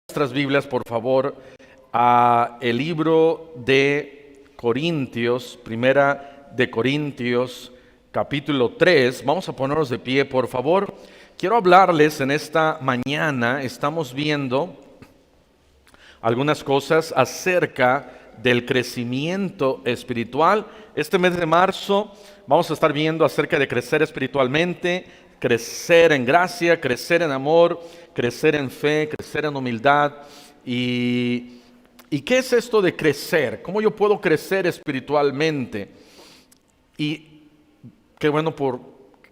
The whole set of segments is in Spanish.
Nuestras Biblias, por favor, a el libro de Corintios, Primera de Corintios, capítulo 3. Vamos a ponernos de pie, por favor. Quiero hablarles en esta mañana. Estamos viendo algunas cosas acerca del crecimiento espiritual. Este mes de marzo vamos a estar viendo acerca de crecer espiritualmente, crecer en gracia, crecer en amor, crecer en fe, crecer en humildad. ¿Y qué es esto de crecer? ¿Cómo yo puedo crecer espiritualmente? Y qué bueno por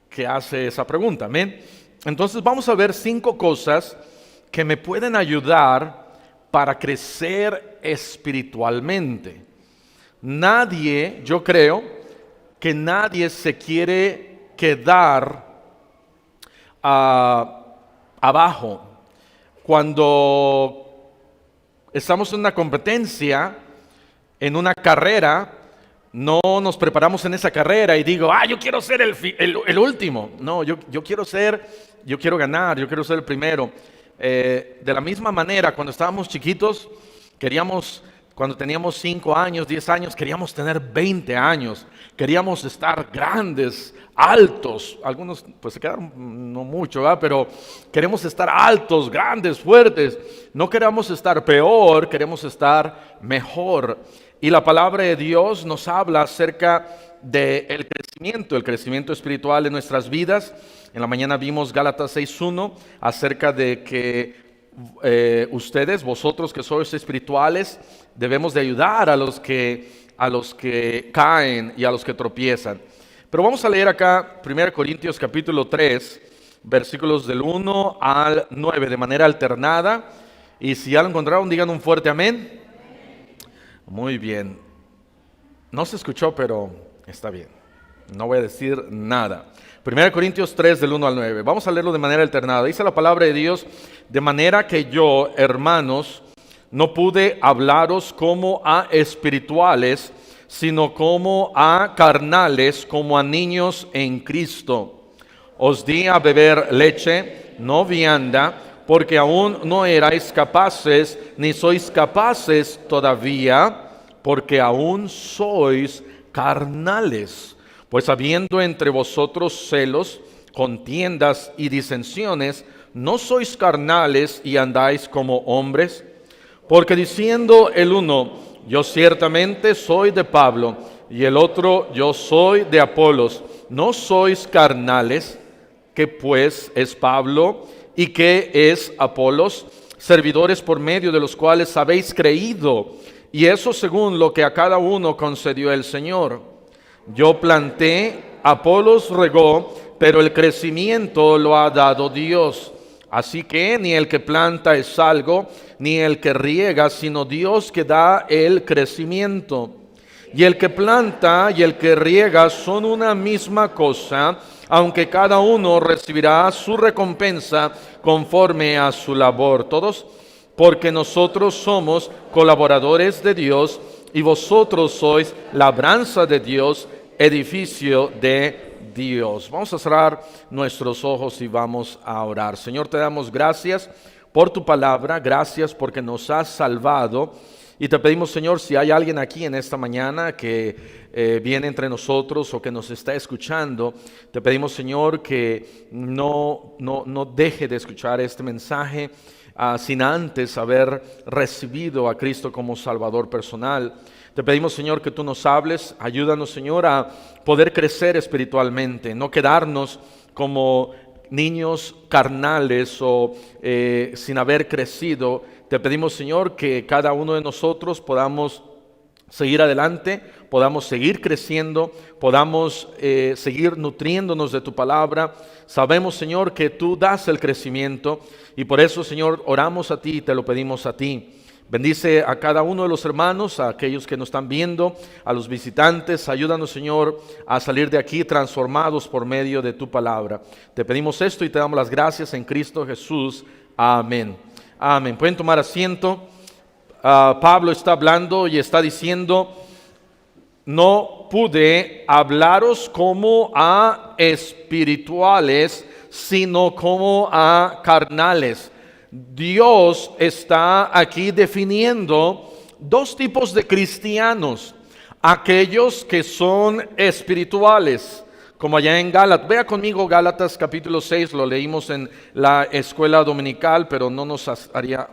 que hace esa pregunta, amén. Entonces vamos a ver 5 cosas que me pueden ayudar para crecer espiritualmente. Nadie, yo creo que nadie se quiere quedar abajo. Cuando estamos en una competencia, en una carrera, no nos preparamos en esa carrera y digo, yo quiero ser el último. No, yo quiero ganar, yo quiero ser el primero. De la misma manera, cuando estábamos chiquitos, cuando teníamos 5 años, 10 años, queríamos tener 20 años, queríamos estar grandes, altos. Algunos pues se quedaron no mucho, ¿verdad? Pero queremos estar altos, grandes, fuertes. No queremos estar peor, queremos estar mejor. Y la palabra de Dios nos habla acerca del crecimiento, el crecimiento espiritual en nuestras vidas. En la mañana vimos Gálatas 6:1 acerca de que vosotros que sois espirituales, debemos de ayudar a los que caen y a los que tropiezan. Pero vamos a leer acá 1 Corintios capítulo 3, versículos del 1 al 9 de manera alternada. Y si ya lo encontraron, digan un fuerte amén. Muy bien. No se escuchó, pero está bien. No voy a decir nada. 1 Corintios 3 del 1 al 9. Vamos a leerlo de manera alternada. Dice la palabra de Dios: de manera que yo, hermanos, no pude hablaros como a espirituales, sino como a carnales, como a niños en Cristo. Os di a beber leche, no vianda, porque aún no erais capaces, ni sois capaces todavía, porque aún sois carnales. Pues habiendo entre vosotros celos, contiendas y disensiones, ¿no sois carnales y andáis como hombres? Porque diciendo el uno, yo ciertamente soy de Pablo, y el otro, yo soy de Apolos, ¿no sois carnales? ¿Qué pues es Pablo y qué es Apolos? Servidores por medio de los cuales habéis creído, y eso según lo que a cada uno concedió el Señor. Yo planté, Apolos regó, pero el crecimiento lo ha dado Dios. Así que ni el que planta es algo, ni el que riega, sino Dios que da el crecimiento. Y el que planta y el que riega son una misma cosa, aunque cada uno recibirá su recompensa conforme a su labor. Todos, porque nosotros somos colaboradores de Dios, y vosotros sois labranza de Dios, edificio de Dios. Vamos a cerrar nuestros ojos y vamos a orar. Señor, te damos gracias por tu palabra, gracias porque nos has salvado. Y te pedimos, Señor, si hay alguien aquí en esta mañana que viene entre nosotros o que nos está escuchando, te pedimos, Señor, que no deje de escuchar este mensaje sin antes haber recibido a Cristo como Salvador personal. Te pedimos, Señor, que tú nos hables. Ayúdanos, Señor, a poder crecer espiritualmente, no quedarnos como niños carnales o sin haber crecido. Te pedimos, Señor, que cada uno de nosotros podamos seguir adelante, podamos seguir creciendo, podamos seguir nutriéndonos de tu palabra. Sabemos, Señor, que tú das el crecimiento y por eso, Señor, oramos a ti y te lo pedimos a ti. Bendice a cada uno de los hermanos, a aquellos que nos están viendo, a los visitantes. Ayúdanos, Señor, a salir de aquí transformados por medio de tu palabra. Te pedimos esto y te damos las gracias en Cristo Jesús. Amén. Amén. Pueden tomar asiento. Pablo está hablando y está diciendo: no pude hablaros como a espirituales, sino como a carnales. Dios está aquí definiendo dos tipos de cristianos: aquellos que son espirituales, como allá en Gálatas. Vea conmigo Gálatas capítulo 6, lo leímos en la escuela dominical, pero no nos haría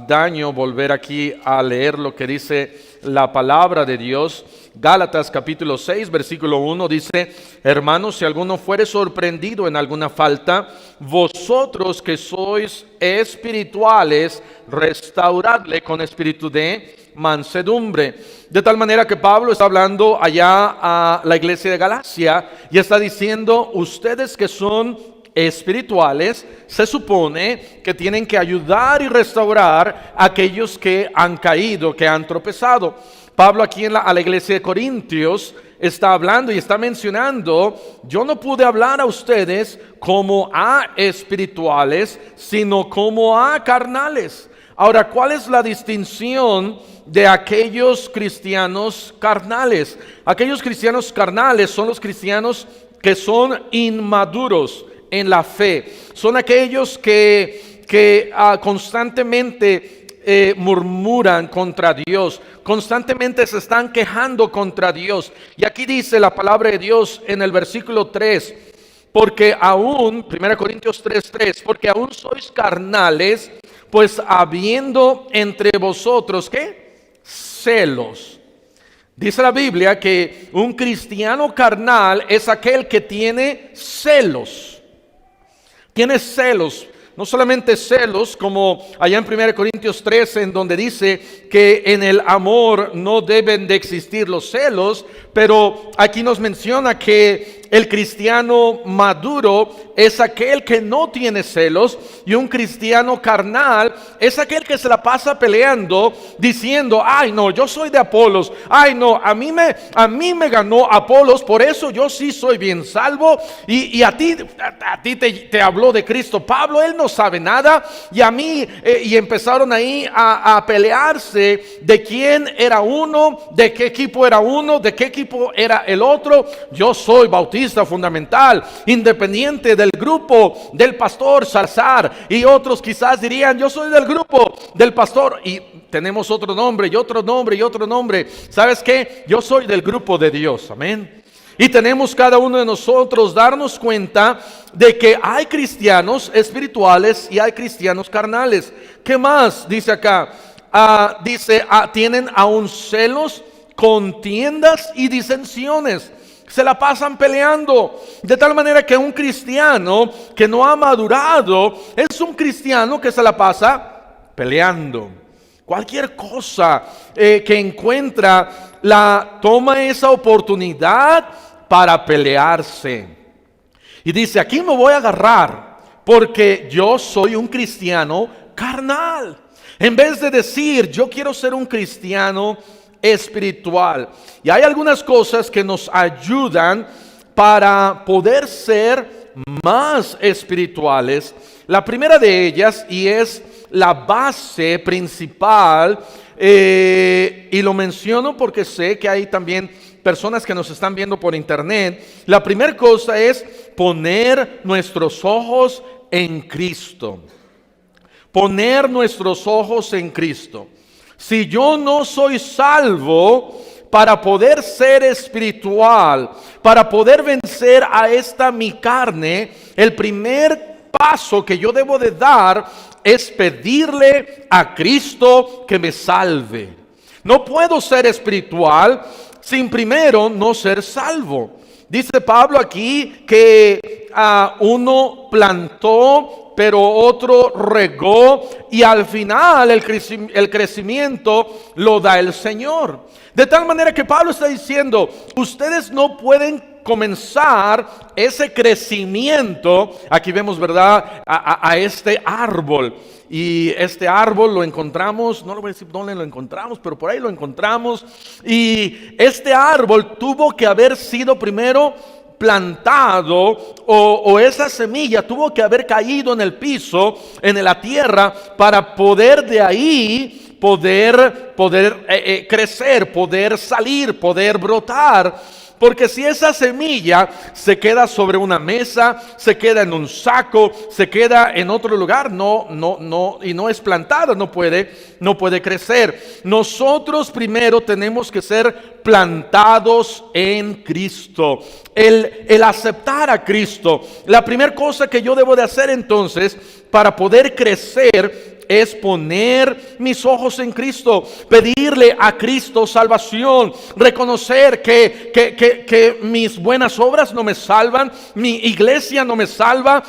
daño volver aquí a leer lo que dice la palabra de Dios. Gálatas capítulo 6, versículo 1 dice: hermanos, si alguno fuere sorprendido en alguna falta, vosotros que sois espirituales, restauradle con espíritu de mansedumbre. De tal manera que Pablo está hablando allá a la iglesia de Galacia y está diciendo: ustedes que son espirituales, se supone que tienen que ayudar y restaurar a aquellos que han caído, que han tropezado. Pablo aquí a la iglesia de Corintios está hablando y está mencionando: yo no pude hablar a ustedes como a espirituales, sino como a carnales. Ahora, ¿cuál es la distinción de aquellos cristianos carnales? Aquellos cristianos carnales son los cristianos que son inmaduros en la fe. Son aquellos que constantemente murmuran contra Dios, constantemente se están quejando contra Dios. Y aquí dice la palabra de Dios en el versículo 3: porque aún, 1 Corintios 3:3, porque aún sois carnales, pues habiendo entre vosotros, ¿qué? Celos. Dice la Biblia que un cristiano carnal es aquel que tiene celos. Tiene celos. No solamente celos, como allá en 1 Corintios 13, en donde dice que en el amor no deben de existir los celos, pero aquí nos menciona que el cristiano maduro es aquel que no tiene celos, y un cristiano carnal es aquel que se la pasa peleando, diciendo: ay no, yo soy de Apolos, ay no, a mí me ganó Apolos, por eso yo sí soy bien salvo, y a ti te habló de Cristo Pablo, él no sabe nada, y a mí, y empezaron ahí a pelearse de quién era uno, de qué equipo era uno, de qué equipo era el otro. Yo soy bautista fundamental, independiente del grupo del pastor Salazar, y otros quizás dirían: yo soy del grupo del pastor, y tenemos otro nombre y otro nombre y otro nombre. ¿Sabes qué? Yo soy del grupo de Dios, amén. Y tenemos cada uno de nosotros darnos cuenta de que hay cristianos espirituales y hay cristianos carnales. ¿Qué más dice acá? Dice: tienen aún celos, contiendas y disensiones. Se la pasan peleando, de tal manera que un cristiano que no ha madurado es un cristiano que se la pasa peleando. Cualquier cosa que encuentra, toma esa oportunidad para pelearse. Y dice: aquí me voy a agarrar porque yo soy un cristiano carnal. En vez de decir: yo quiero ser un cristiano espiritual. Y hay algunas cosas que nos ayudan para poder ser más espirituales. La primera de ellas, y es la base principal, y lo menciono porque sé que hay también personas que nos están viendo por internet. La primera cosa es poner nuestros ojos en Cristo. Poner nuestros ojos en Cristo. Si yo no soy salvo, para poder ser espiritual, para poder vencer a esta mi carne, el primer paso que yo debo de dar es pedirle a Cristo que me salve. No puedo ser espiritual sin primero no ser salvo. Dice Pablo aquí que uno plantó, pero otro regó, y al final el crecimiento lo da el Señor. De tal manera que Pablo está diciendo: ustedes no pueden comenzar ese crecimiento. Aquí vemos, ¿verdad?, a este árbol. Y este árbol lo encontramos, no lo voy a decir dónde lo encontramos, pero por ahí lo encontramos. Y este árbol tuvo que haber sido primero plantado, o esa semilla tuvo que haber caído en el piso, en la tierra, para poder de ahí poder crecer, poder salir, poder brotar. Porque si esa semilla se queda sobre una mesa, se queda en un saco, se queda en otro lugar, y no es plantada, no puede crecer. Nosotros primero tenemos que ser plantados en Cristo. El aceptar a Cristo. La primera cosa que yo debo de hacer entonces para poder crecer es poner mis ojos en Cristo, pedirle a Cristo salvación, reconocer que mis buenas obras no me salvan, mi iglesia no me salva,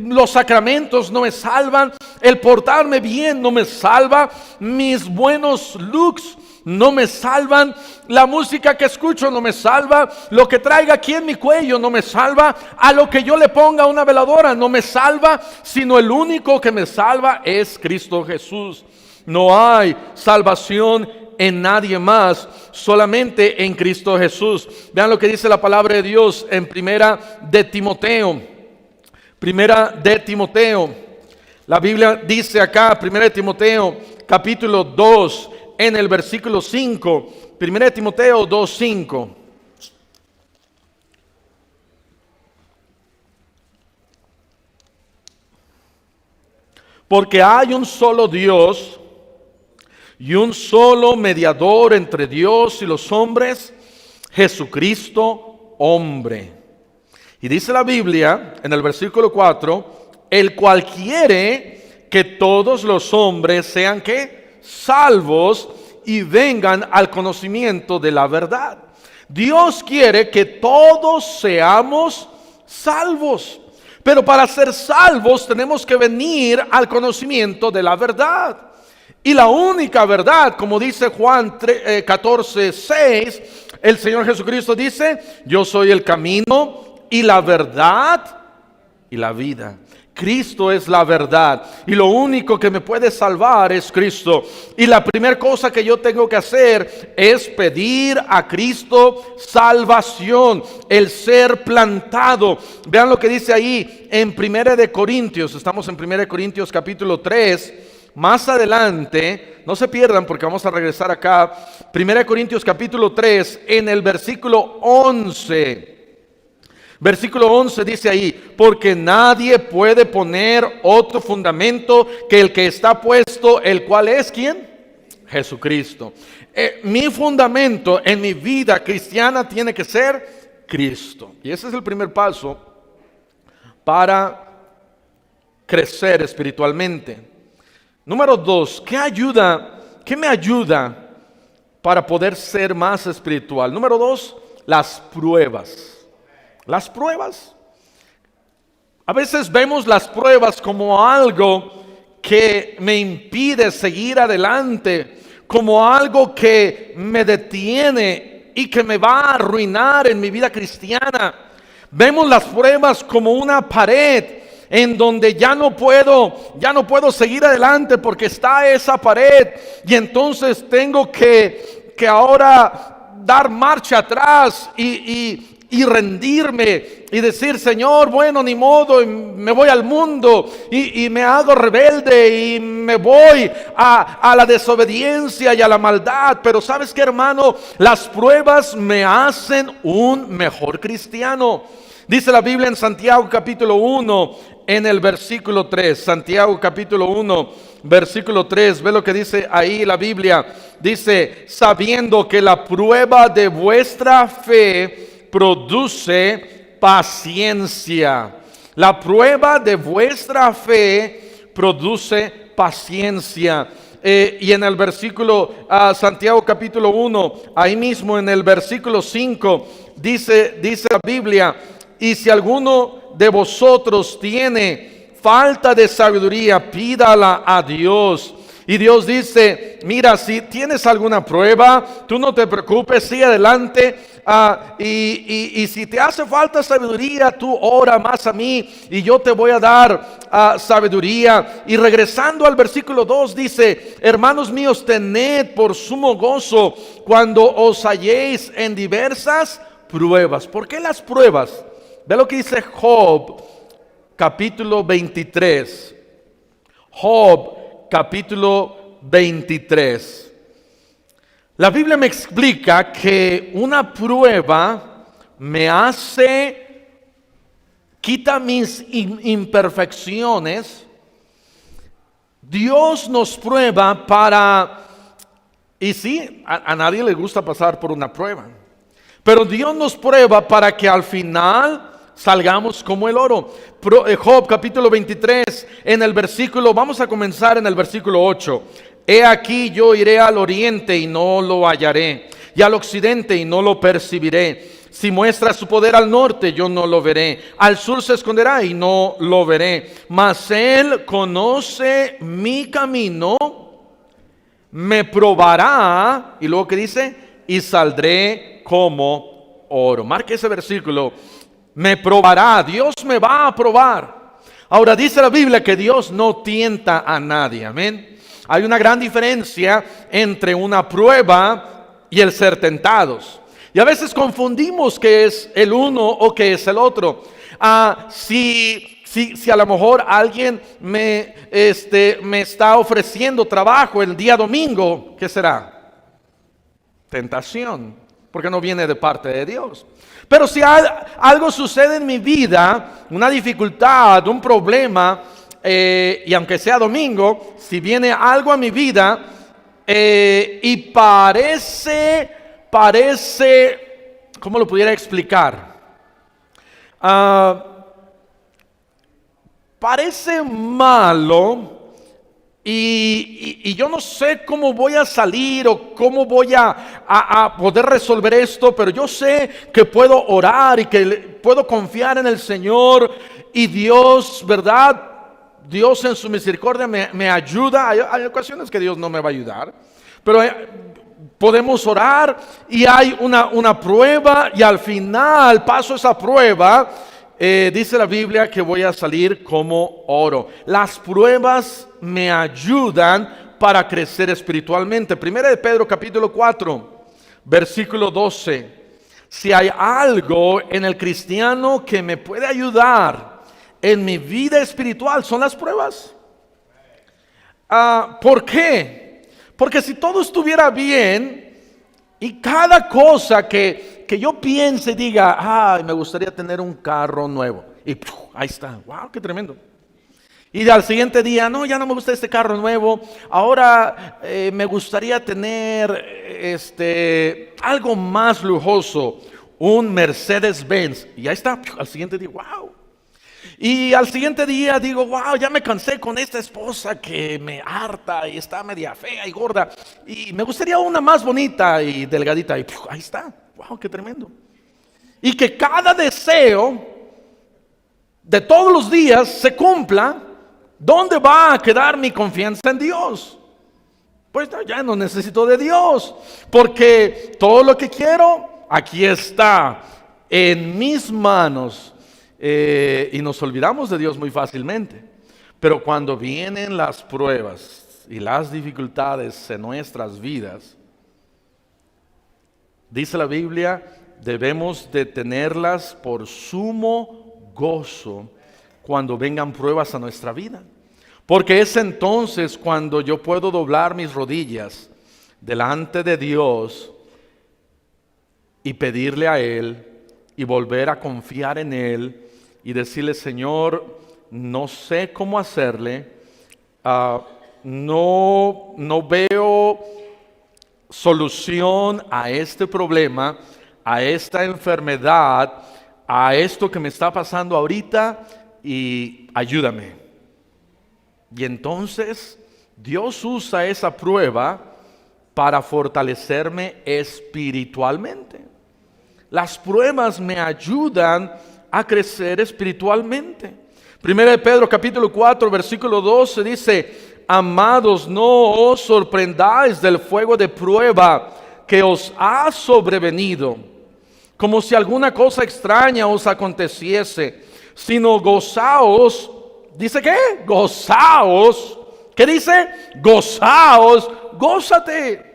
los sacramentos no me salvan, el portarme bien no me salva, mis buenos looks no me salvan, la música que escucho no me salva, lo que traiga aquí en mi cuello no me salva, a lo que yo le ponga una veladora no me salva, sino el único que me salva es Cristo Jesús. No hay salvación en nadie más, solamente en Cristo Jesús. Vean lo que dice la palabra de Dios en Primera de Timoteo. La Biblia dice acá, Primera de Timoteo, capítulo 2, en el versículo 5, 1 Timoteo 2:5. Porque hay un solo Dios y un solo mediador entre Dios y los hombres, Jesucristo, hombre. Y dice la Biblia en el versículo 4, el cual quiere que todos los hombres sean ¿qué? Salvos y vengan al conocimiento de la verdad. Dios quiere que todos seamos salvos, pero para ser salvos tenemos que venir al conocimiento de la verdad. Y la única verdad, como dice Juan 14:6, el Señor Jesucristo dice: yo soy el camino y la verdad y la vida. Cristo es la verdad y lo único que me puede salvar es Cristo. Y la primera cosa que yo tengo que hacer es pedir a Cristo salvación, el ser plantado. Vean lo que dice ahí en 1 de Corintios, estamos en 1 de Corintios capítulo 3, más adelante, no se pierdan porque vamos a regresar acá, 1 de Corintios capítulo 3 en el versículo 11. Versículo 11 dice ahí: porque nadie puede poner otro fundamento que el que está puesto, el cual es ¿quién? Jesucristo. Mi fundamento en mi vida cristiana tiene que ser Cristo. Y ese es el primer paso para crecer espiritualmente. Número 2, ¿qué me ayuda para poder ser más espiritual? Número 2, las pruebas. Las pruebas. A veces vemos las pruebas como algo que me impide seguir adelante, como algo que me detiene y que me va a arruinar en mi vida cristiana. Vemos las pruebas como una pared en donde ya no puedo seguir adelante porque está esa pared, y entonces tengo que ahora dar marcha atrás y rendirme y decir: Señor, bueno, ni modo, y me voy al mundo y me hago rebelde y me voy a la desobediencia y a la maldad. Pero ¿sabes qué, hermano? Las pruebas me hacen un mejor cristiano. Dice la Biblia en Santiago capítulo 1 en el versículo 3. Santiago capítulo 1 versículo 3. Ve lo que dice ahí la Biblia. Dice: sabiendo que la prueba de vuestra fe produce paciencia. La prueba de vuestra fe produce paciencia. Y en el versículo Santiago capítulo 1, ahí mismo en el versículo 5, dice la Biblia: y si alguno de vosotros tiene falta de sabiduría, pídala a Dios. Y Dios dice: mira, si tienes alguna prueba, tú no te preocupes, sigue adelante. Y si te hace falta sabiduría, tú ora más a mí y yo te voy a dar sabiduría. Y regresando al versículo 2 dice: hermanos míos, tened por sumo gozo cuando os halléis en diversas pruebas. ¿Por qué las pruebas? Ve lo que dice Job capítulo 23. Job capítulo 23. La Biblia me explica que una prueba me hace, quita mis imperfecciones. Dios nos prueba para, y sí, a nadie le gusta pasar por una prueba, pero Dios nos prueba para que al final salgamos como el oro. Job capítulo 23, en el versículo, vamos a comenzar en el versículo 8. He aquí yo iré al oriente y no lo hallaré, y al occidente y no lo percibiré. Si muestra su poder al norte, yo no lo veré. Al sur se esconderá y no lo veré. Mas él conoce mi camino, me probará, y luego que dice, y saldré como oro. Marque ese versículo. Me probará, Dios me va a probar. Ahora dice la Biblia que Dios no tienta a nadie, amén. Hay una gran diferencia entre una prueba y el ser tentados. Y a veces confundimos qué es el uno o qué es el otro. Si a lo mejor alguien me está ofreciendo trabajo el día domingo, ¿qué será? Tentación, porque no viene de parte de Dios. Pero si algo sucede en mi vida, una dificultad, un problema, y aunque sea domingo, si viene algo a mi vida y parece, ¿cómo lo pudiera explicar? Parece malo y yo no sé cómo voy a salir o cómo voy a poder resolver esto, pero yo sé que puedo orar y que puedo confiar en el Señor y Dios, ¿verdad? Dios en su misericordia me ayuda. Hay ocasiones que Dios no me va a ayudar, pero podemos orar y hay una prueba y al final paso esa prueba. Dice la Biblia que voy a salir como oro. Las pruebas me ayudan para crecer espiritualmente. Primera de Pedro capítulo 4, versículo 12. Si hay algo en el cristiano que me puede ayudar en mi vida espiritual, son las pruebas. ¿Por qué? Porque si todo estuviera bien y cada cosa que yo piense y diga, ay, me gustaría tener un carro nuevo, y ahí está, wow, qué tremendo. Y al siguiente día, no, ya no me gusta este carro nuevo, ahora me gustaría tener algo más lujoso, un Mercedes-Benz, y ahí está, al siguiente día, wow. Y al siguiente día digo, wow, ya me cansé con esta esposa que me harta y está media fea y gorda. Y me gustaría una más bonita y delgadita. Y ahí está, wow, qué tremendo. Y que cada deseo de todos los días se cumpla. ¿Dónde va a quedar mi confianza en Dios? Pues ya no necesito de Dios, porque todo lo que quiero, aquí está, en mis manos. Y nos olvidamos de Dios muy fácilmente. Pero cuando vienen las pruebas y las dificultades en nuestras vidas, dice la Biblia, debemos de tenerlas por sumo gozo cuando vengan pruebas a nuestra vida. Porque es entonces cuando yo puedo doblar mis rodillas delante de Dios y pedirle a Él y volver a confiar en Él y decirle, Señor, no sé cómo hacerle, no veo solución a este problema, a esta enfermedad, a esto que me está pasando ahorita, y ayúdame. Y entonces Dios usa esa prueba para fortalecerme espiritualmente. Las pruebas me ayudan a crecer espiritualmente. Primera de Pedro capítulo 4 versículo 12 dice, amados, no os sorprendáis del fuego de prueba que os ha sobrevenido, como si alguna cosa extraña os aconteciese, sino gozaos. ¿Dice qué? Gozaos. ¿Qué dice? Gozaos, gózate.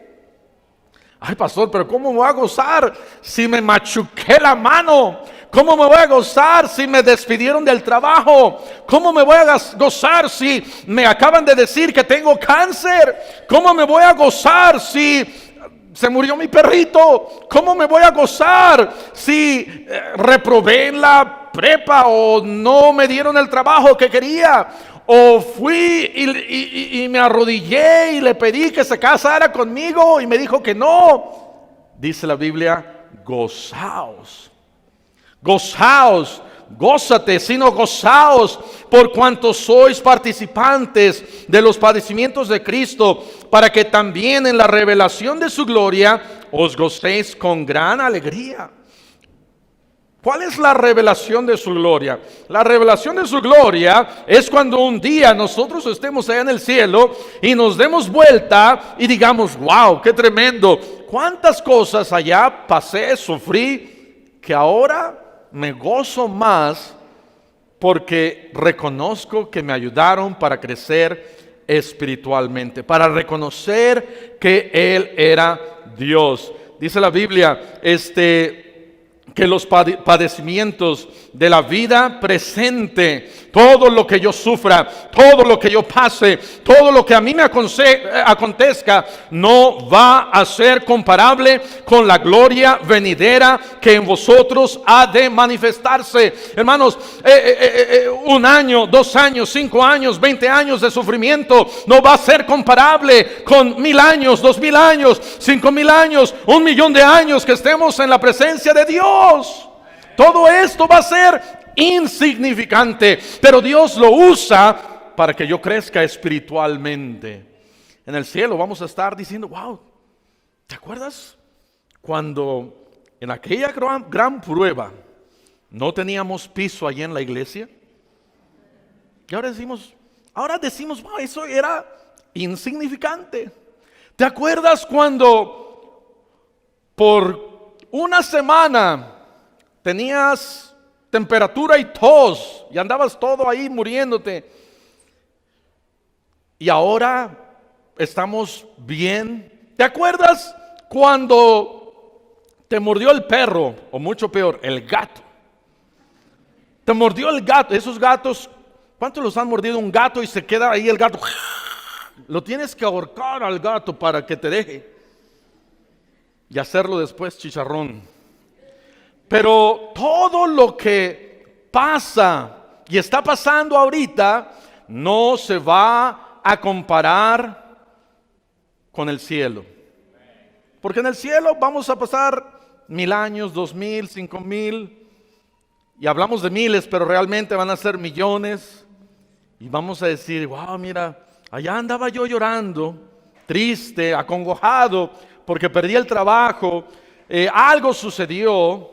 Ay, pastor, pero ¿cómo me voy a gozar si me machuqué la mano? ¿Cómo me voy a gozar si me despidieron del trabajo? ¿Cómo me voy a gozar si me acaban de decir que tengo cáncer? ¿Cómo me voy a gozar si se murió mi perrito. ¿Cómo me voy a gozar si reprobé en la prepa o no me dieron el trabajo que quería? O fui y me arrodillé y le pedí que se casara conmigo y me dijo que no. Dice la Biblia, gozaos, gozaos, gózate, sino gozaos por cuanto sois participantes de los padecimientos de Cristo, para que también en la revelación de su gloria os gocéis con gran alegría. ¿Cuál es la revelación de su gloria? La revelación de su gloria es cuando un día nosotros estemos allá en el cielo y nos demos vuelta y digamos, wow, qué tremendo, cuántas cosas allá pasé, sufrí, que ahora me gozo más porque reconozco que me ayudaron para crecer espiritualmente, para reconocer que Él era Dios. Dice la Biblia, que los padecimientos de la vida presente, todo lo que yo sufra, todo lo que yo pase, todo lo que a mí me acontezca, no va a ser comparable con la gloria venidera que en vosotros ha de manifestarse. Hermanos, 1 año, 2 años, 5 años, 20 años de sufrimiento no va a ser comparable con 1000 años, 2000 años, 5000 años, 1.000.000 de años que estemos en la presencia de Dios. Todo esto va a ser insignificante, pero Dios lo usa para que yo crezca espiritualmente. En el cielo vamos a estar diciendo, wow, ¿te acuerdas cuando en aquella gran prueba no teníamos piso allí en la iglesia? Y ahora decimos, wow, eso era insignificante. ¿Te acuerdas cuando por una semana tenías temperatura y tos y andabas todo ahí muriéndote? Y ahora estamos bien. ¿Te acuerdas cuando te mordió el perro? O mucho peor, el gato. Te mordió el gato. Esos gatos, ¿cuántos los han mordido un gato y se queda ahí el gato? Lo tienes que ahorcar al gato para que te deje. Y hacerlo después chicharrón. Pero todo lo que pasa y está pasando ahorita no se va a comparar con el cielo. Porque en el cielo vamos a pasar 1000 años, 2000, 5000. Y hablamos de miles, pero realmente van a ser millones. Y vamos a decir, wow, mira, allá andaba yo llorando, triste, acongojado, porque perdí el trabajo, algo sucedió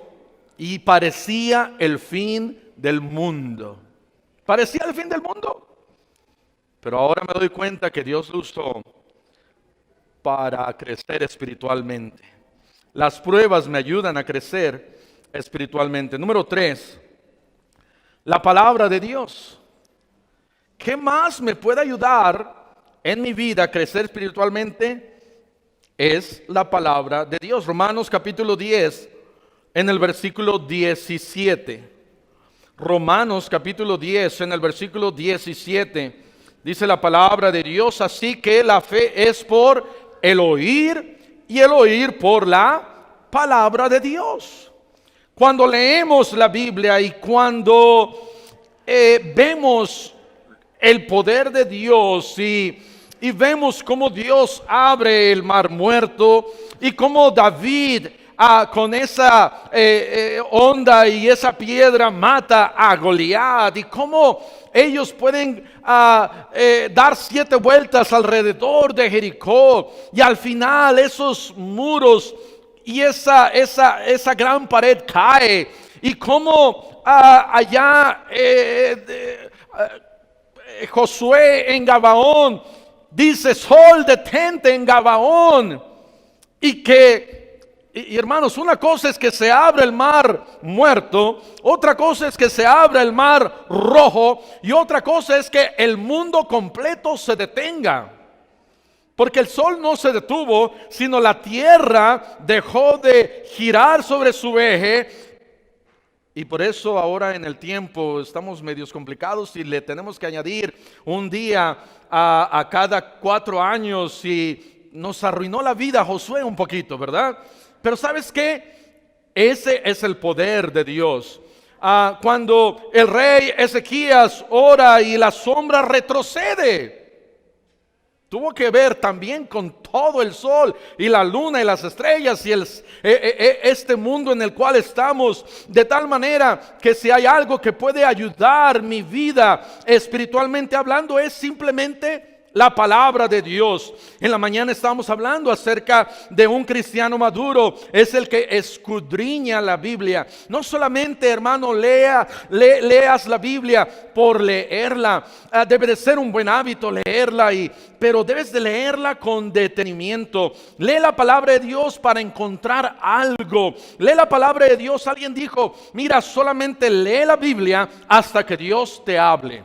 y parecía el fin del mundo. Parecía el fin del mundo. Pero ahora me doy cuenta que Dios lo usó para crecer espiritualmente. Las pruebas me ayudan a crecer espiritualmente. Número 3, la palabra de Dios. ¿Qué más me puede ayudar en mi vida a crecer espiritualmente? Es la palabra de Dios. Romanos capítulo 10, en el versículo 17. Romanos capítulo 10, en el versículo 17. Dice la palabra de Dios, así que la fe es por el oír y el oír por la palabra de Dios. Cuando leemos la Biblia y cuando vemos el poder de Dios y vemos cómo Dios abre el mar muerto y cómo David con esa onda y esa piedra mata a Goliat y cómo ellos pueden dar 7 vueltas alrededor de Jericó y al final esos muros y esa gran pared cae y cómo allá Josué en Gabaón dice, sol detente en Gabaón. Y hermanos, una cosa es que se abre el mar muerto, otra cosa es que se abre el mar rojo y otra cosa es que el mundo completo se detenga. Porque el sol no se detuvo, sino la tierra dejó de girar sobre su eje. Y por eso ahora en el tiempo estamos medios complicados y le tenemos que añadir un día a cada 4 años y nos arruinó la vida Josué un poquito, ¿verdad? Pero ¿sabes qué? Ese es el poder de Dios. Cuando el rey Ezequías ora y la sombra retrocede, tuvo que ver también con todo el sol y la luna y las estrellas y este mundo en el cual estamos, de tal manera que si hay algo que puede ayudar mi vida espiritualmente hablando, es simplemente la palabra de Dios. En la mañana estábamos hablando acerca de un cristiano maduro. Es el que escudriña la Biblia. No solamente, hermano, leas la Biblia por leerla. Debe de ser un buen hábito leerla, pero debes de leerla con detenimiento. Lee la palabra de Dios para encontrar algo. Lee la palabra de Dios. Alguien dijo, mira, solamente lee la Biblia hasta que Dios te hable.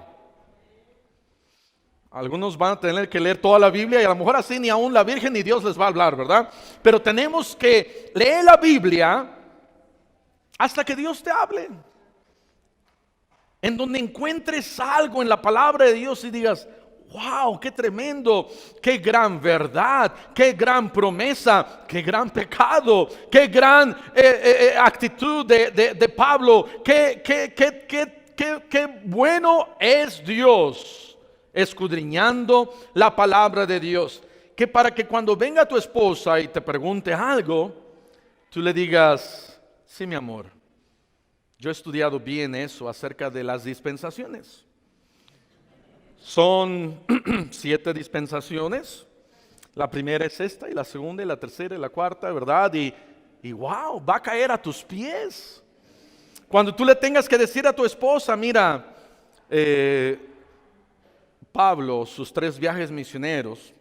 Algunos van a tener que leer toda la Biblia y a lo mejor así ni aún la Virgen ni Dios les va a hablar, ¿verdad? Pero tenemos que leer la Biblia hasta que Dios te hable. En donde encuentres algo en la palabra de Dios y digas, wow, qué tremendo, qué gran verdad, qué gran promesa, qué gran pecado, qué gran actitud de Pablo, qué bueno es Dios. Escudriñando la palabra de Dios, que para que cuando venga tu esposa y te pregunte algo, tú le digas, sí, mi amor, yo he estudiado bien eso acerca de las dispensaciones. Son 7 dispensaciones. La primera es esta, y la segunda, y la tercera, y la cuarta, ¿verdad? Y wow, va a caer a tus pies. Cuando tú le tengas que decir a tu esposa, mira, Pablo, sus 3 viajes misioneros.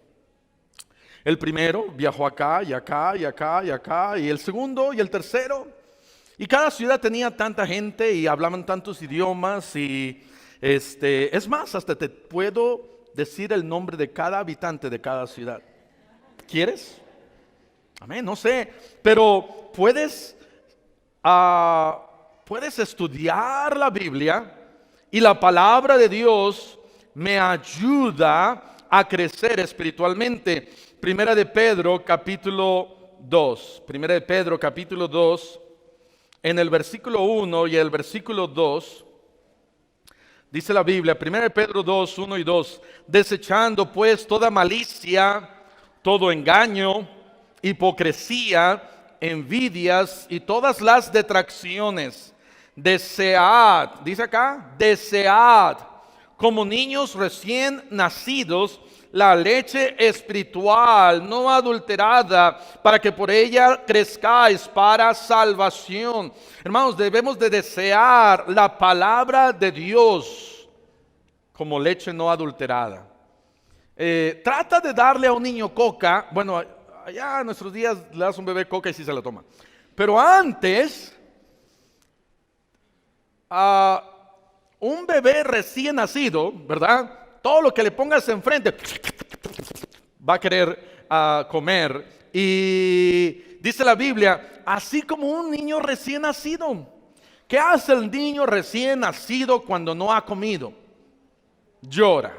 El primero viajó acá y acá y acá y acá, y el segundo y el tercero. Y cada ciudad tenía tanta gente y hablaban tantos idiomas y es más, hasta te puedo decir el nombre de cada habitante de cada ciudad. ¿Quieres? Amén, no sé, pero puedes estudiar la Biblia y la palabra de Dios me ayuda a crecer espiritualmente. Primera de Pedro capítulo 2. Primera de Pedro capítulo 2. En el versículo 1 y el versículo 2. Dice la Biblia, Primera de Pedro 2, 1 y 2. Desechando pues toda malicia, todo engaño, hipocresía, envidias y todas las detracciones. Desead, dice acá, desead como niños recién nacidos, la leche espiritual no adulterada, para que por ella crezcáis para salvación. Hermanos, debemos de desear la palabra de Dios como leche no adulterada. Trata de darle a un niño coca. Bueno, allá en nuestros días le das a un bebé coca y sí se la toma. Pero antes, un bebé recién nacido, ¿verdad? Todo lo que le pongas enfrente va a querer comer. Y dice la Biblia, así como un niño recién nacido. ¿Qué hace el niño recién nacido cuando no ha comido? Llora.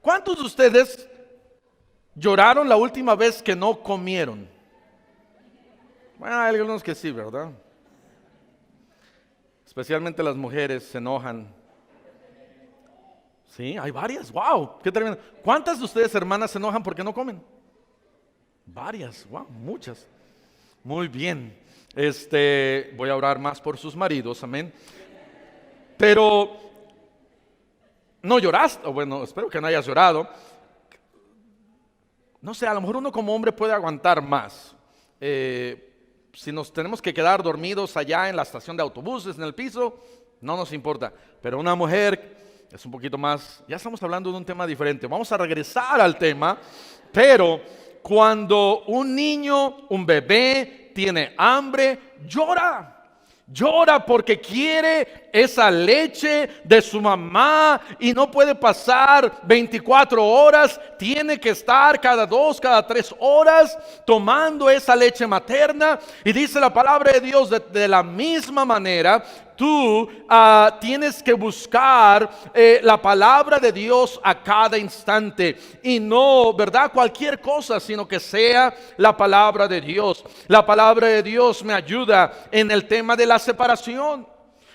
¿Cuántos de ustedes lloraron la última vez que no comieron? Bueno, hay algunos que sí, ¿verdad? Especialmente las mujeres se enojan. Sí, hay varias. ¡Wow! ¡Qué tremendo! ¿Cuántas de ustedes, hermanas, se enojan porque no comen? Varias. ¡Wow! Muchas. Muy bien. Voy a orar más por sus maridos. Amén. Pero no lloraste. Bueno, espero que no hayas llorado. No sé, a lo mejor uno como hombre puede aguantar más. Si nos tenemos que quedar dormidos allá en la estación de autobuses, en el piso, no nos importa. Pero una mujer es un poquito más, ya estamos hablando de un tema diferente. Vamos a regresar al tema, pero cuando un niño, un bebé, tiene hambre, llora. Llora porque quiere esa leche de su mamá y no puede pasar 24 horas, tiene que estar cada 2, cada 3 horas tomando esa leche materna. Y dice la palabra de Dios de la misma manera. Tú tienes que buscar la palabra de Dios a cada instante y no, ¿verdad?, cualquier cosa, sino que sea la palabra de Dios. La palabra de Dios me ayuda en el tema de la separación.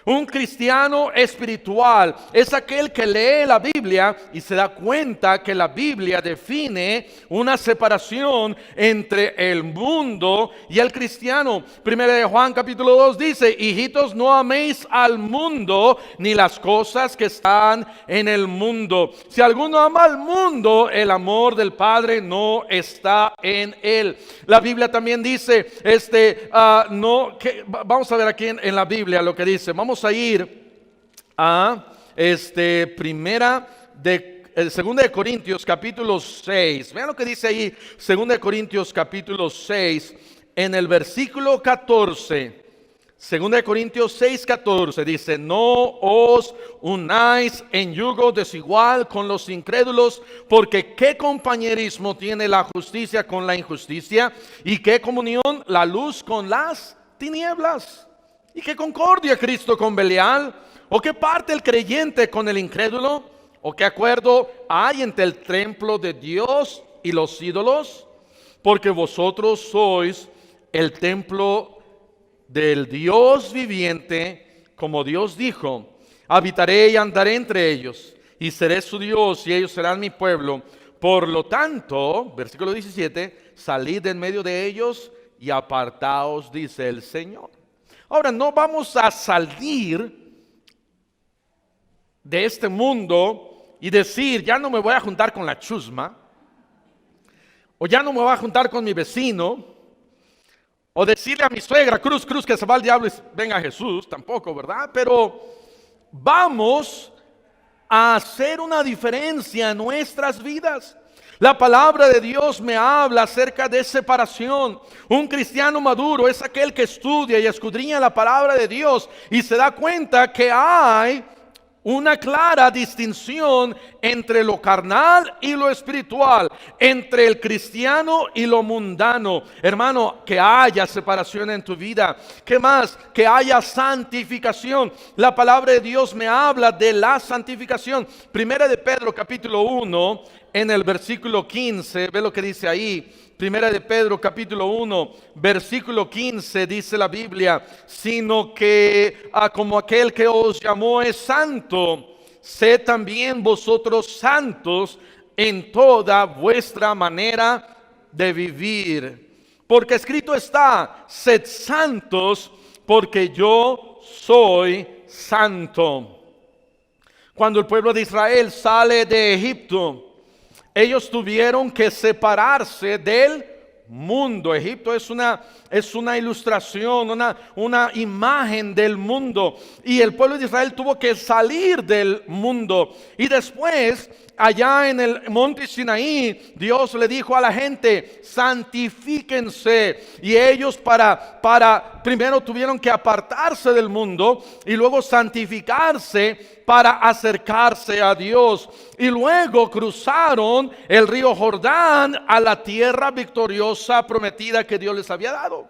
Un cristiano espiritual es aquel que lee la Biblia y se da cuenta que la Biblia define una separación entre el mundo y el cristiano. Primera de Juan capítulo 2 dice: hijitos, no améis al mundo ni las cosas que están en el mundo. Si alguno ama al mundo, el amor del Padre no está en él. La Biblia también dice, vamos a ver aquí en la Biblia lo que dice. Vamos a ir a segunda de Corintios capítulo 6. Vean lo que dice ahí, segunda de Corintios capítulo 6, en el versículo 14. Segunda de Corintios 6:14 dice: no os unáis en yugo desigual con los incrédulos, porque qué compañerismo tiene la justicia con la injusticia, y qué comunión la luz con las tinieblas, y qué concordia Cristo con Belial, o qué parte el creyente con el incrédulo, o qué acuerdo hay entre el templo de Dios y los ídolos, porque vosotros sois el templo del Dios viviente, como Dios dijo: habitaré y andaré entre ellos, y seré su Dios, y ellos serán mi pueblo. Por lo tanto, versículo 17, salid de en medio de ellos y apartaos, dice el Señor. Ahora, no vamos a salir de este mundo y decir: ya no me voy a juntar con la chusma, o ya no me voy a juntar con mi vecino, o decirle a mi suegra: cruz, cruz, que se va el diablo y venga Jesús. Tampoco, ¿verdad? Pero vamos a hacer una diferencia en nuestras vidas. La palabra de Dios me habla acerca de separación. Un cristiano maduro es aquel que estudia y escudriña la palabra de Dios y se da cuenta que hay una clara distinción entre lo carnal y lo espiritual, entre el cristiano y lo mundano. Hermano, que haya separación en tu vida. ¿Qué más? Que haya santificación. La palabra de Dios me habla de la santificación. Primera de Pedro capítulo 1, en el versículo 15, ve lo que dice ahí. Primera de Pedro capítulo 1 versículo 15 dice la Biblia: sino que como aquel que os llamó es santo, sed también vosotros santos en toda vuestra manera de vivir. Porque escrito está: sed santos porque yo soy santo. Cuando el pueblo de Israel sale de Egipto, ellos tuvieron que separarse del mundo. Egipto es una ilustración, una imagen del mundo. Y el pueblo de Israel tuvo que salir del mundo. Y después, allá en el monte Sinaí, Dios le dijo a la gente: santifíquense. Y ellos primero tuvieron que apartarse del mundo y luego santificarse para acercarse a Dios. Y luego cruzaron el río Jordán a la tierra victoriosa prometida que Dios les había dado.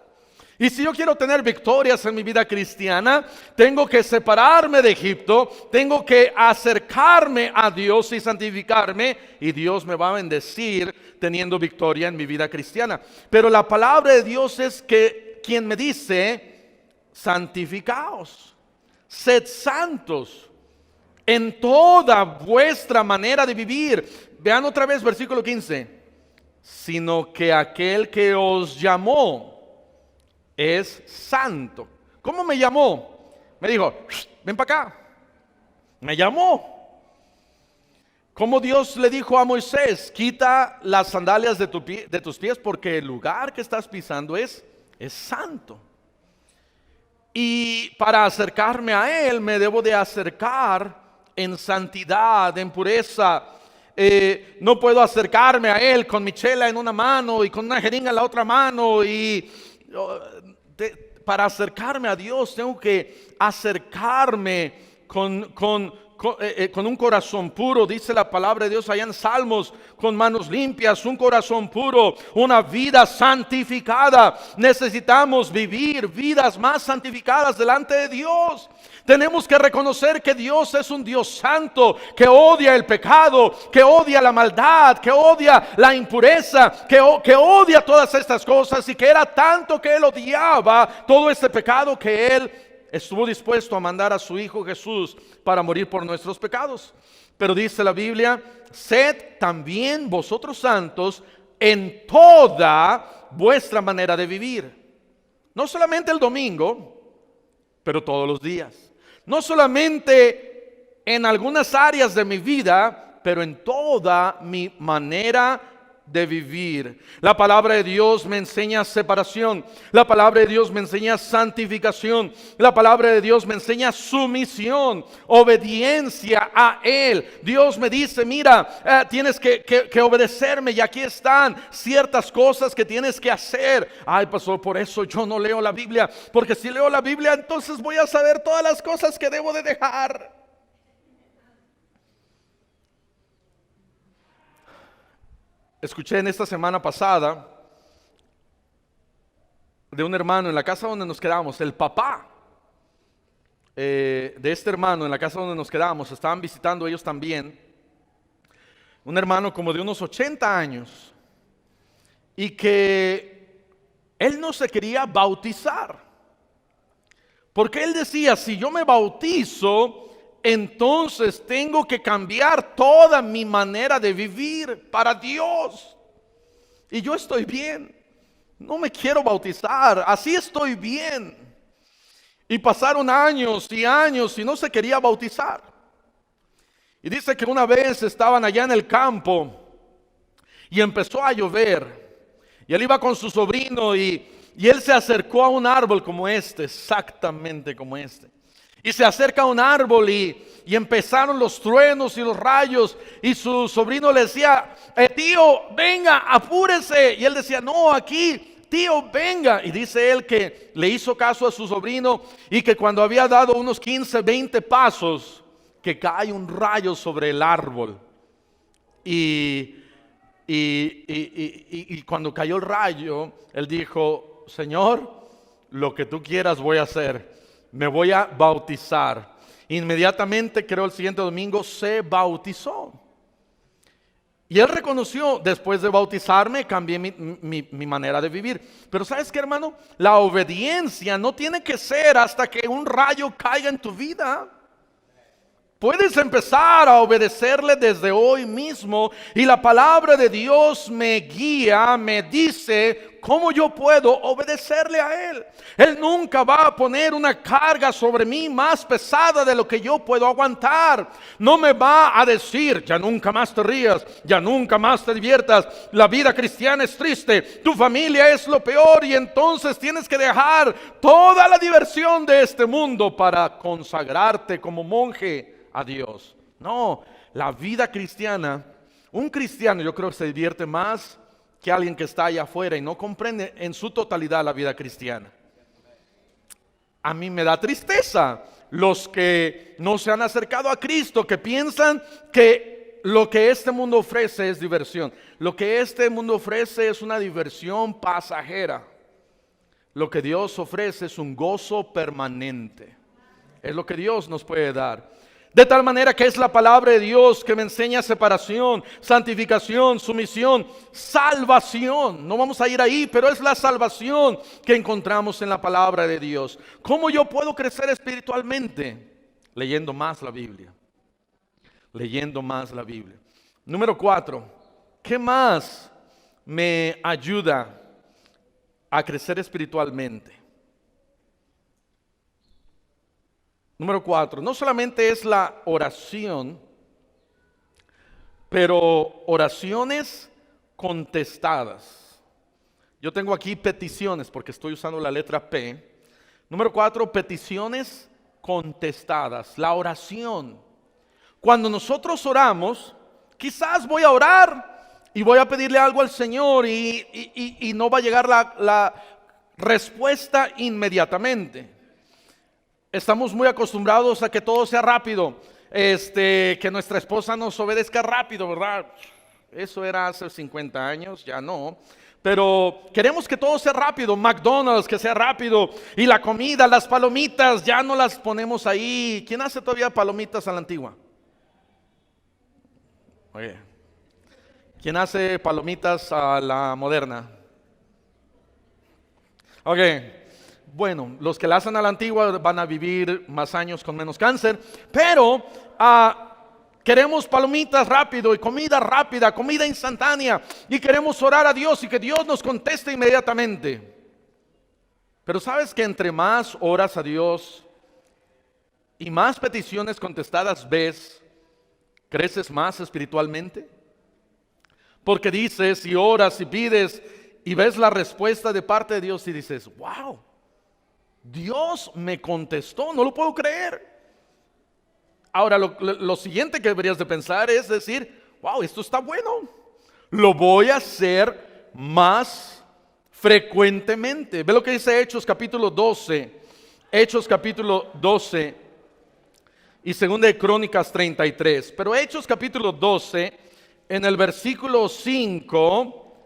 Y si yo quiero tener victorias en mi vida cristiana, tengo que separarme de Egipto, tengo que acercarme a Dios y santificarme, y Dios me va a bendecir teniendo victoria en mi vida cristiana. Pero la palabra de Dios es que quien me dice: santificaos, sed santos en toda vuestra manera de vivir. Vean otra vez versículo 15. Sino que aquel que os llamó es santo. ¿Cómo me llamó? Me dijo: ven para acá. Me llamó. Como Dios le dijo a Moisés: quita las sandalias de tus pies, porque el lugar que estás pisando es santo. Y para acercarme a Él me debo de acercar en santidad, en pureza. No puedo acercarme a Él con mi chela en una mano y con una jeringa en la otra mano. Para acercarme a Dios tengo que acercarme con un corazón puro, dice la palabra de Dios allá en Salmos, con manos limpias, un corazón puro, una vida santificada. Necesitamos vivir vidas más santificadas delante de Dios. Tenemos que reconocer que Dios es un Dios santo, que odia el pecado, que odia la maldad, que odia la impureza, que odia todas estas cosas, y que era tanto que Él odiaba todo este pecado que Él estuvo dispuesto a mandar a su Hijo Jesús para morir por nuestros pecados. Pero dice la Biblia: sed también vosotros santos en toda vuestra manera de vivir. No solamente el domingo, pero todos los días. No solamente en algunas áreas de mi vida, pero en toda mi manera de vivir. La palabra de Dios me enseña separación. La palabra de Dios me enseña santificación. La palabra de Dios me enseña sumisión, obediencia a Él. Dios me dice: mira, tienes que obedecerme, y aquí están ciertas cosas que tienes que hacer. Ay, pastor, por eso yo no leo la Biblia, porque si leo la Biblia entonces voy a saber todas las cosas que debo de dejar. Escuché en esta semana pasada de un hermano en la casa donde nos quedamos, el papá de este hermano en la casa donde nos quedamos, estaban visitando ellos también, un hermano como de unos 80 años, y que él no se quería bautizar, porque él decía: si yo me bautizo, entonces tengo que cambiar toda mi manera de vivir para Dios. Y yo estoy bien, no me quiero bautizar, así estoy bien. Y pasaron años y años y no se quería bautizar. Y dice que una vez estaban allá en el campo y empezó a llover. Y él iba con su sobrino y él se acercó a un árbol como este, exactamente como este. Y se acerca a un árbol y empezaron los truenos y los rayos, y su sobrino le decía: tío, venga, apúrese. Y él decía: no, aquí, tío, venga. Y dice él que le hizo caso a su sobrino, y que cuando había dado unos 15, 20 pasos, que cae un rayo sobre el árbol. Y cuando cayó el rayo, él dijo: Señor, lo que tú quieras voy a hacer. Me voy a bautizar. Inmediatamente, creo el siguiente domingo, se bautizó. Y él reconoció: después de bautizarme, cambié mi manera de vivir. Pero ¿sabes qué, hermano? La obediencia no tiene que ser hasta que un rayo caiga en tu vida. Puedes empezar a obedecerle desde hoy mismo, y la palabra de Dios me guía, me dice cómo yo puedo obedecerle a Él. Él nunca va a poner una carga sobre mí más pesada de lo que yo puedo aguantar. No me va a decir: ya nunca más te rías, ya nunca más te diviertas, la vida cristiana es triste, tu familia es lo peor, y entonces tienes que dejar toda la diversión de este mundo para consagrarte como monje a Dios. No, la vida cristiana, un cristiano yo creo que se divierte más que alguien que está allá afuera y no comprende en su totalidad la vida cristiana. A mí me da tristeza los que no se han acercado a Cristo, que piensan que lo que este mundo ofrece es diversión. Lo que este mundo ofrece es una diversión pasajera. Lo que Dios ofrece es un gozo permanente. Es lo que Dios nos puede dar. De tal manera que es la palabra de Dios que me enseña separación, santificación, sumisión, salvación. No vamos a ir ahí, pero es la salvación que encontramos en la palabra de Dios. ¿Cómo yo puedo crecer espiritualmente? Leyendo más la Biblia. Leyendo más la Biblia. Número 4. ¿Qué más me ayuda a crecer espiritualmente? Número 4, no solamente es la oración, pero oraciones contestadas. Yo tengo aquí peticiones porque estoy usando la letra P. Número 4, peticiones contestadas. La oración. Cuando nosotros oramos, quizás voy a orar y voy a pedirle algo al Señor y no va a llegar la respuesta inmediatamente. estamos muy acostumbrados a que todo sea rápido, que nuestra esposa nos obedezca rápido, ¿verdad? Eso era hace 50 años, ya no. Pero queremos que todo sea rápido, McDonald's que sea rápido, y la comida, las palomitas, ya no las ponemos ahí. ¿Quién hace todavía palomitas a la antigua? Oye, ¿quién hace palomitas a la moderna? Ok, bueno, los que la hacen a la antigua van a vivir más años con menos cáncer, pero queremos palomitas rápido y comida rápida, comida instantánea, y queremos orar a Dios y que Dios nos conteste inmediatamente. Pero ¿sabes que entre más oras a Dios y más peticiones contestadas ves, creces más espiritualmente? Porque dices y oras y pides y ves la respuesta de parte de Dios y dices, wow, Dios me contestó, no lo puedo creer. Ahora lo siguiente que deberías de pensar es decir, wow, esto está bueno, lo voy a hacer más frecuentemente. Ve lo que dice Hechos capítulo 12, Hechos capítulo 12 y 2 de Crónicas 33. Pero Hechos capítulo 12, en el versículo 5,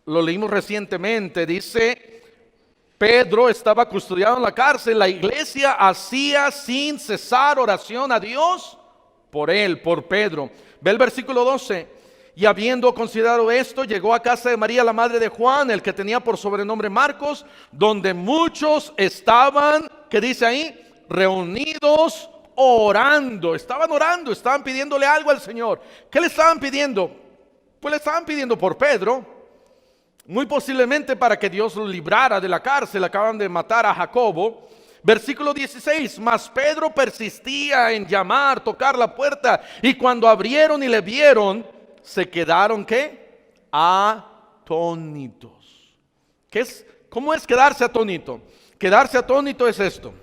lo leímos recientemente, dice: Pedro estaba custodiado en la cárcel, la iglesia hacía sin cesar oración a Dios por él, por Pedro. Ve el versículo 12. Y habiendo considerado esto, llegó a casa de María, la madre de Juan, el que tenía por sobrenombre Marcos, donde muchos estaban, ¿qué dice ahí? Reunidos orando. Estaban orando, estaban pidiéndole algo al Señor. ¿Qué le estaban pidiendo? Pues le estaban pidiendo por Pedro. Muy posiblemente para que Dios lo librara de la cárcel. Acaban de matar a Jacobo. Versículo 16. Mas Pedro persistía en llamar, tocar la puerta. Y cuando abrieron y le vieron, se quedaron, ¿qué? Atónitos. ¿Cómo es quedarse atónito? Quedarse atónito es esto.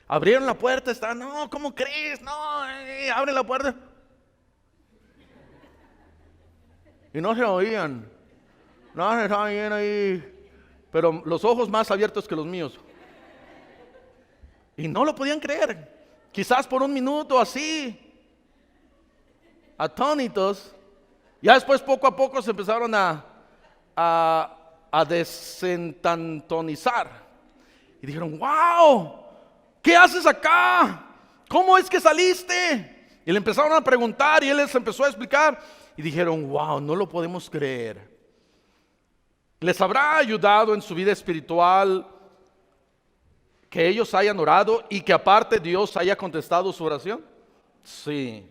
Abrieron la puerta, estaban, no, ¿cómo crees? No, abre la puerta. Y no se oían. No, estaban bien ahí, pero los ojos más abiertos que los míos. Y no lo podían creer. Quizás por un minuto así, atónitos. Ya después poco a poco se empezaron a desentantonizar. Y dijeron, wow, ¿qué haces acá? ¿Cómo es que saliste? Y le empezaron a preguntar y él les empezó a explicar. Y dijeron, wow, no lo podemos creer. ¿Les habrá ayudado en su vida espiritual que ellos hayan orado y que aparte Dios haya contestado su oración? Sí.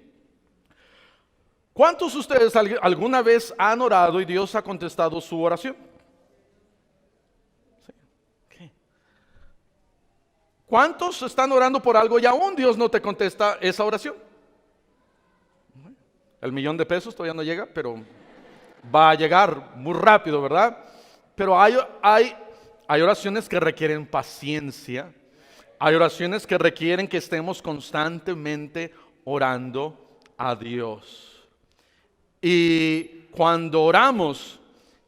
¿Cuántos de ustedes alguna vez han orado y Dios ha contestado su oración? Sí. Okay. ¿Cuántos están orando por algo y aún Dios no te contesta esa oración? El $1,000,000 todavía no llega, pero va a llegar muy rápido, ¿verdad? Pero hay oraciones que requieren paciencia. Hay oraciones que requieren que estemos constantemente orando a Dios. Y cuando oramos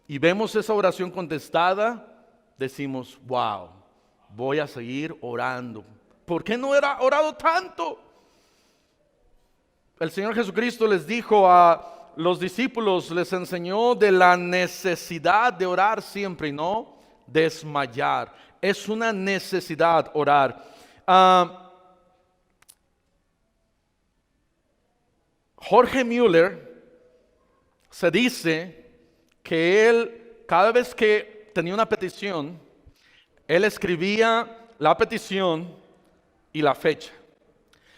y vemos esa oración contestada, decimos, wow, voy a seguir orando. ¿Por qué no era orado tanto? El Señor Jesucristo les dijo a los discípulos, les enseñó de la necesidad de orar siempre y no desmayar. Es una necesidad orar. Jorge Müller se dice que él, cada vez que tenía una petición, él escribía la petición y la fecha.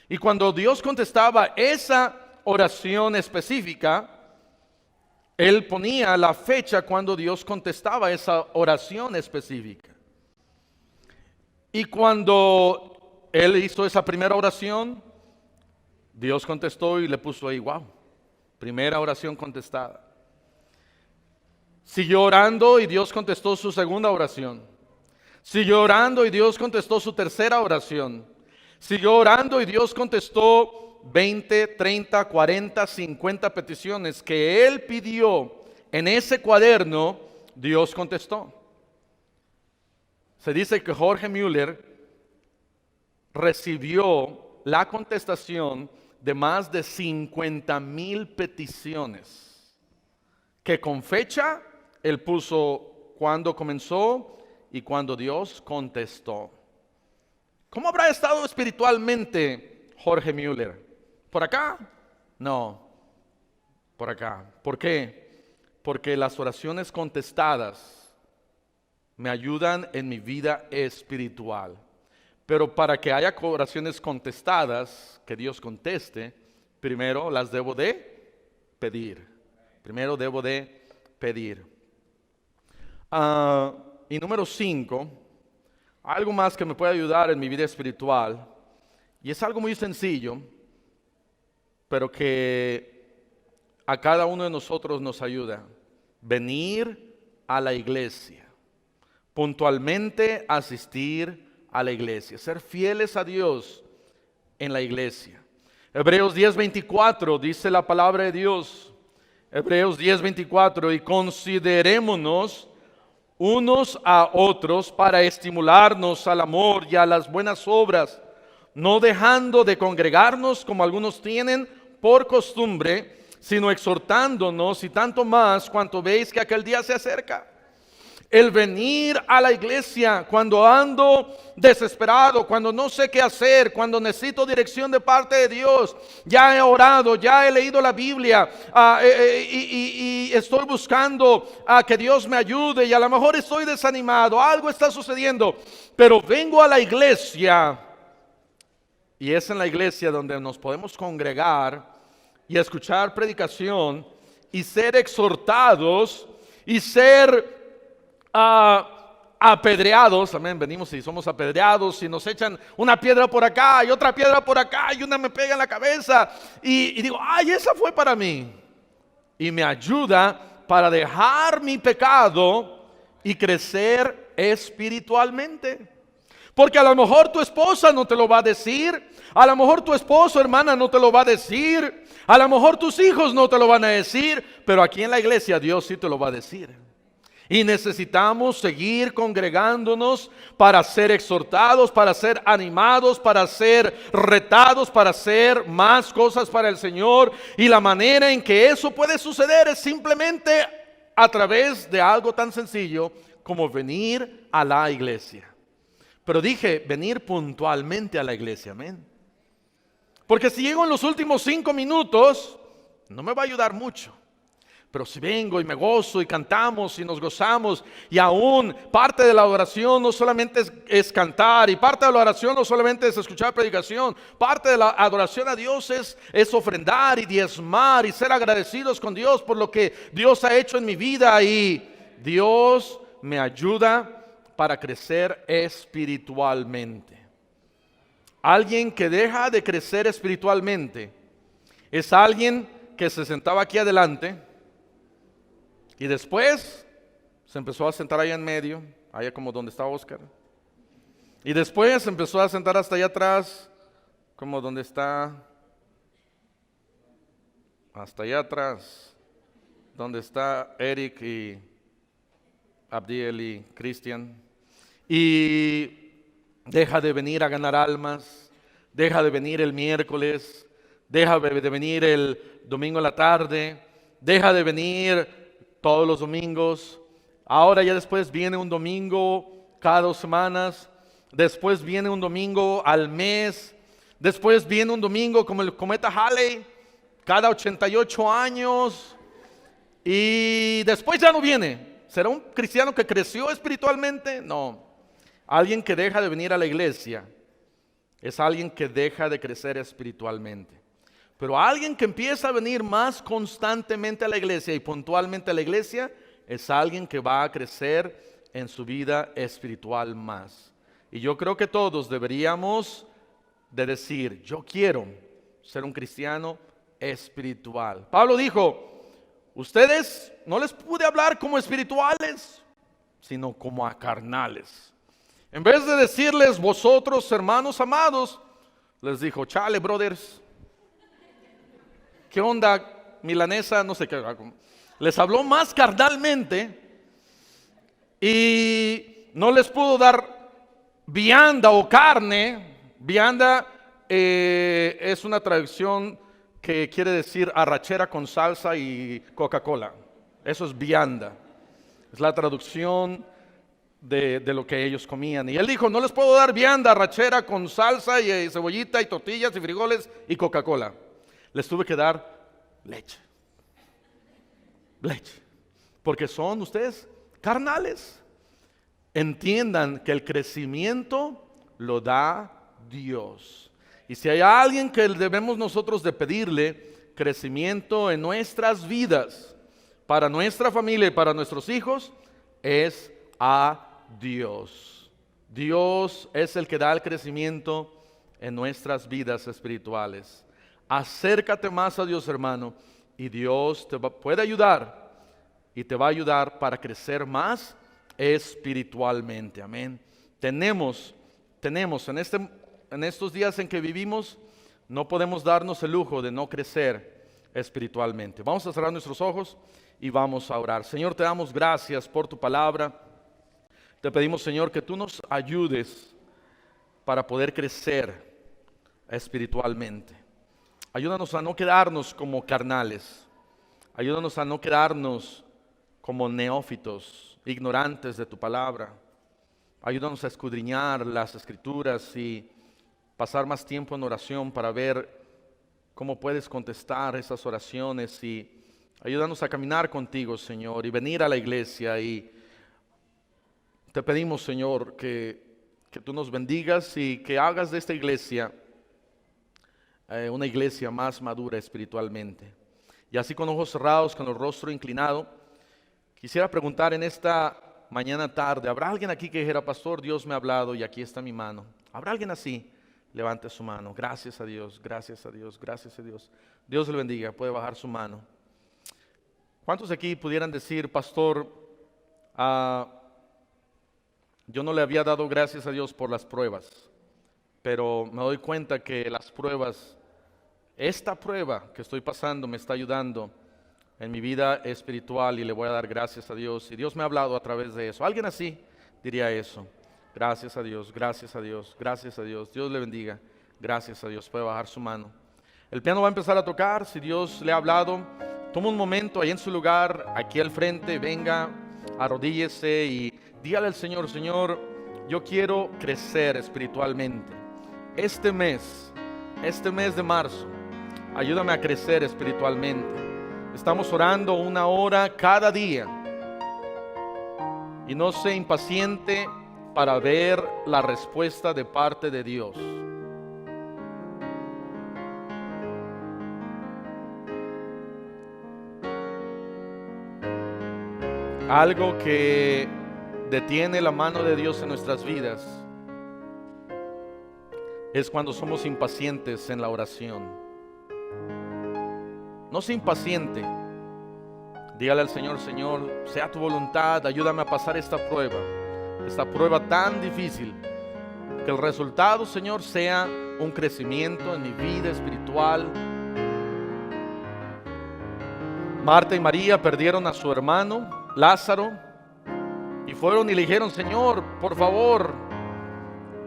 Y cuando Dios contestaba esa oración específica, él ponía la fecha cuando Dios contestaba esa oración específica. Y cuando él hizo esa primera oración, Dios contestó y le puso ahí, wow, primera oración contestada. Siguió orando y Dios contestó su segunda oración. Siguió orando y Dios contestó su tercera oración. Siguió orando y Dios contestó 20, 30, 40, 50 peticiones que él pidió en ese cuaderno. Dios contestó. Se dice que Jorge Müller recibió la contestación de más de 50,000 peticiones, que con fecha él puso cuando comenzó y cuando Dios contestó. ¿Cómo habrá estado espiritualmente Jorge Müller? ¿Por acá? No, por acá. ¿Por qué? Porque las oraciones contestadas me ayudan en mi vida espiritual. Pero para que haya oraciones contestadas, que Dios conteste, primero las debo de pedir. Primero debo de pedir. Y número 5, algo más que me puede ayudar en mi vida espiritual, y es algo muy sencillo, pero que a cada uno de nosotros nos ayuda: venir a la iglesia, puntualmente asistir a la iglesia, ser fieles a Dios en la iglesia. Hebreos 10:24 dice la palabra de Dios. Hebreos 10:24: y considerémonos unos a otros para estimularnos al amor y a las buenas obras, no dejando de congregarnos como algunos tienen por costumbre, sino exhortándonos, y tanto más cuanto veis que aquel día se acerca. El venir a la iglesia cuando ando desesperado, cuando no sé qué hacer, cuando necesito dirección de parte de Dios. Ya he orado, ya he leído la Biblia y estoy buscando a que Dios me ayude, y a lo mejor estoy desanimado, algo está sucediendo, pero vengo a la iglesia, y es en la iglesia donde nos podemos congregar y escuchar predicación y ser exhortados y ser apedreados. Amén. Venimos y somos apedreados y nos echan una piedra por acá y otra piedra por acá y una me pega en la cabeza y digo, ay, esa fue para mí, y me ayuda para dejar mi pecado y crecer espiritualmente. Porque a lo mejor tu esposa no te lo va a decir, a lo mejor tu esposo, hermana, no te lo va a decir, a lo mejor tus hijos no te lo van a decir, pero aquí en la iglesia Dios sí te lo va a decir. Y necesitamos seguir congregándonos para ser exhortados, para ser animados, para ser retados, para hacer más cosas para el Señor. Y la manera en que eso puede suceder es simplemente a través de algo tan sencillo como venir a la iglesia. Pero dije, venir puntualmente a la iglesia, amén. Porque si llego en los últimos 5 minutos, no me va a ayudar mucho. Pero si vengo y me gozo y cantamos y nos gozamos, y aún parte de la adoración no solamente es cantar, y parte de la adoración no solamente es escuchar predicación, parte de la adoración a Dios es ofrendar y diezmar y ser agradecidos con Dios por lo que Dios ha hecho en mi vida, y Dios me ayuda para crecer espiritualmente. Alguien que deja de crecer espiritualmente es alguien que se sentaba aquí adelante y después se empezó a sentar allá en medio, allá como donde está Oscar. Y después se empezó a sentar hasta allá atrás, como donde está, hasta allá atrás, donde está Eric y Abdiel y Cristian. Y deja de venir a ganar almas, deja de venir el miércoles, deja de venir el domingo en la tarde, deja de venir todos los domingos. Ahora ya después viene un domingo cada 2 semanas, después viene un domingo al mes, después viene un domingo como el cometa Halley cada 88 años, y después ya no viene. ¿Será un cristiano que creció espiritualmente? No. Alguien que deja de venir a la iglesia es alguien que deja de crecer espiritualmente. Pero alguien que empieza a venir más constantemente a la iglesia y puntualmente a la iglesia es alguien que va a crecer en su vida espiritual más. Y yo creo que todos deberíamos de decir, yo quiero ser un cristiano espiritual. Pablo dijo, ustedes no les pude hablar como espirituales, sino como a carnales. En vez de decirles, vosotros hermanos amados, les dijo, chale brothers, ¿qué onda milanesa? No sé qué. Les habló más carnalmente y no les pudo dar vianda o carne Vianda es una traducción que quiere decir arrachera con salsa y Coca-Cola. Eso es vianda. Es la traducción de lo que ellos comían. Y él dijo, no les puedo dar vianda, arrachera con salsa y cebollita y tortillas y frijoles y Coca-Cola. Les tuve que dar leche. Leche. Porque son ustedes carnales. Entiendan que el crecimiento lo da Dios. Y si hay alguien que debemos nosotros de pedirle crecimiento en nuestras vidas, para nuestra familia y para nuestros hijos, es a Dios. Dios es el que da el crecimiento en nuestras vidas espirituales. Acércate más a Dios, hermano, y Dios puede ayudar y te va a ayudar para crecer más espiritualmente. Amén. Tenemos en estos días en que vivimos, no podemos darnos el lujo de no crecer espiritualmente. Vamos a cerrar nuestros ojos y vamos a orar. Señor, te damos gracias por tu palabra. Te pedimos, Señor, que tú nos ayudes para poder crecer espiritualmente. Ayúdanos a no quedarnos como carnales. Ayúdanos a no quedarnos como neófitos, ignorantes de tu palabra. Ayúdanos a escudriñar las escrituras y pasar más tiempo en oración para ver cómo puedes contestar esas oraciones, y ayúdanos a caminar contigo, Señor, y venir a la iglesia. Y te pedimos, Señor, que tú nos bendigas y que hagas de esta iglesia una iglesia más madura espiritualmente. Y así, con ojos cerrados, con el rostro inclinado, quisiera preguntar en esta mañana tarde, ¿habrá alguien aquí que dijera, pastor, Dios me ha hablado y aquí está mi mano? ¿Habrá alguien así? Levante su mano. Gracias a Dios, gracias a Dios, gracias a Dios. Dios le bendiga, puede bajar su mano. ¿Cuántos de aquí pudieran decir, pastor, yo no le había dado gracias a Dios por las pruebas, pero me doy cuenta que las pruebas, esta prueba que estoy pasando me está ayudando en mi vida espiritual y le voy a dar gracias a Dios? Y Dios me ha hablado a través de eso. ¿Alguien así diría eso? Gracias a Dios, gracias a Dios, gracias a Dios. Dios le bendiga. Gracias a Dios. Puede bajar su mano. El piano va a empezar a tocar. Si Dios le ha hablado, toma un momento ahí en su lugar, aquí al frente, venga, arrodíllese y dígale al Señor, Señor, yo quiero crecer espiritualmente. Este mes de marzo, ayúdame a crecer espiritualmente. Estamos orando 1 hora cada día. Y no sea impaciente para ver la respuesta de parte de Dios. Algo que detiene la mano de Dios en nuestras vidas es cuando somos impacientes en la oración. No sea impaciente. Dígale al Señor, Señor, sea tu voluntad, ayúdame a pasar esta prueba tan difícil, que el resultado, Señor, sea un crecimiento en mi vida espiritual. Marta y María perdieron a su hermano Lázaro y fueron y le dijeron, Señor, por favor.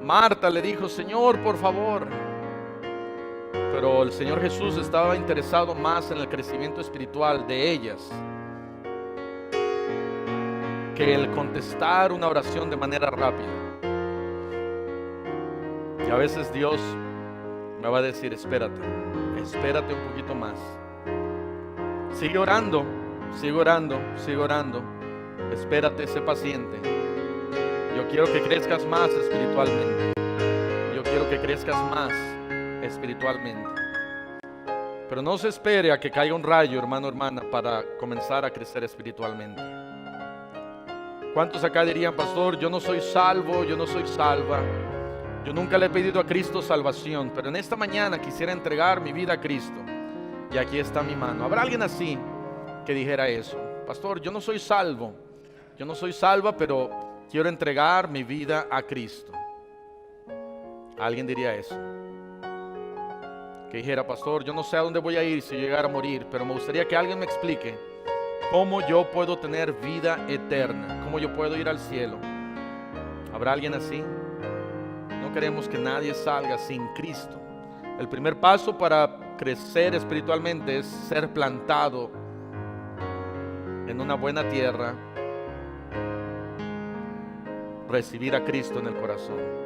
Marta le dijo, Señor, por favor. Pero el Señor Jesús estaba interesado más en el crecimiento espiritual de ellas que el contestar una oración de manera rápida. Y a veces Dios me va a decir, espérate un poquito más. Sigue orando, sigue orando, sigue orando. Espérate, sé paciente. Yo quiero que crezcas más espiritualmente. Yo quiero que crezcas más espiritualmente. Pero no se espere a que caiga un rayo, hermano, hermana, para comenzar a crecer espiritualmente. ¿Cuántos acá dirían, pastor, yo no soy salvo, yo no soy salva? Yo nunca le he pedido a Cristo salvación, pero en esta mañana quisiera entregar mi vida a Cristo. Y aquí está mi mano. ¿Habrá alguien así que dijera eso? Pastor, yo no soy salvo, yo no soy salva, pero quiero entregar mi vida a Cristo. ¿Alguien diría eso? Que dijera, pastor, yo no sé a dónde voy a ir si llegara a morir, pero me gustaría que alguien me explique cómo yo puedo tener vida eterna, cómo yo puedo ir al cielo. ¿Habrá alguien así? No no queremos que nadie salga sin Cristo. El primer paso para crecer espiritualmente es ser plantado en una buena tierra, recibir a Cristo en el corazón.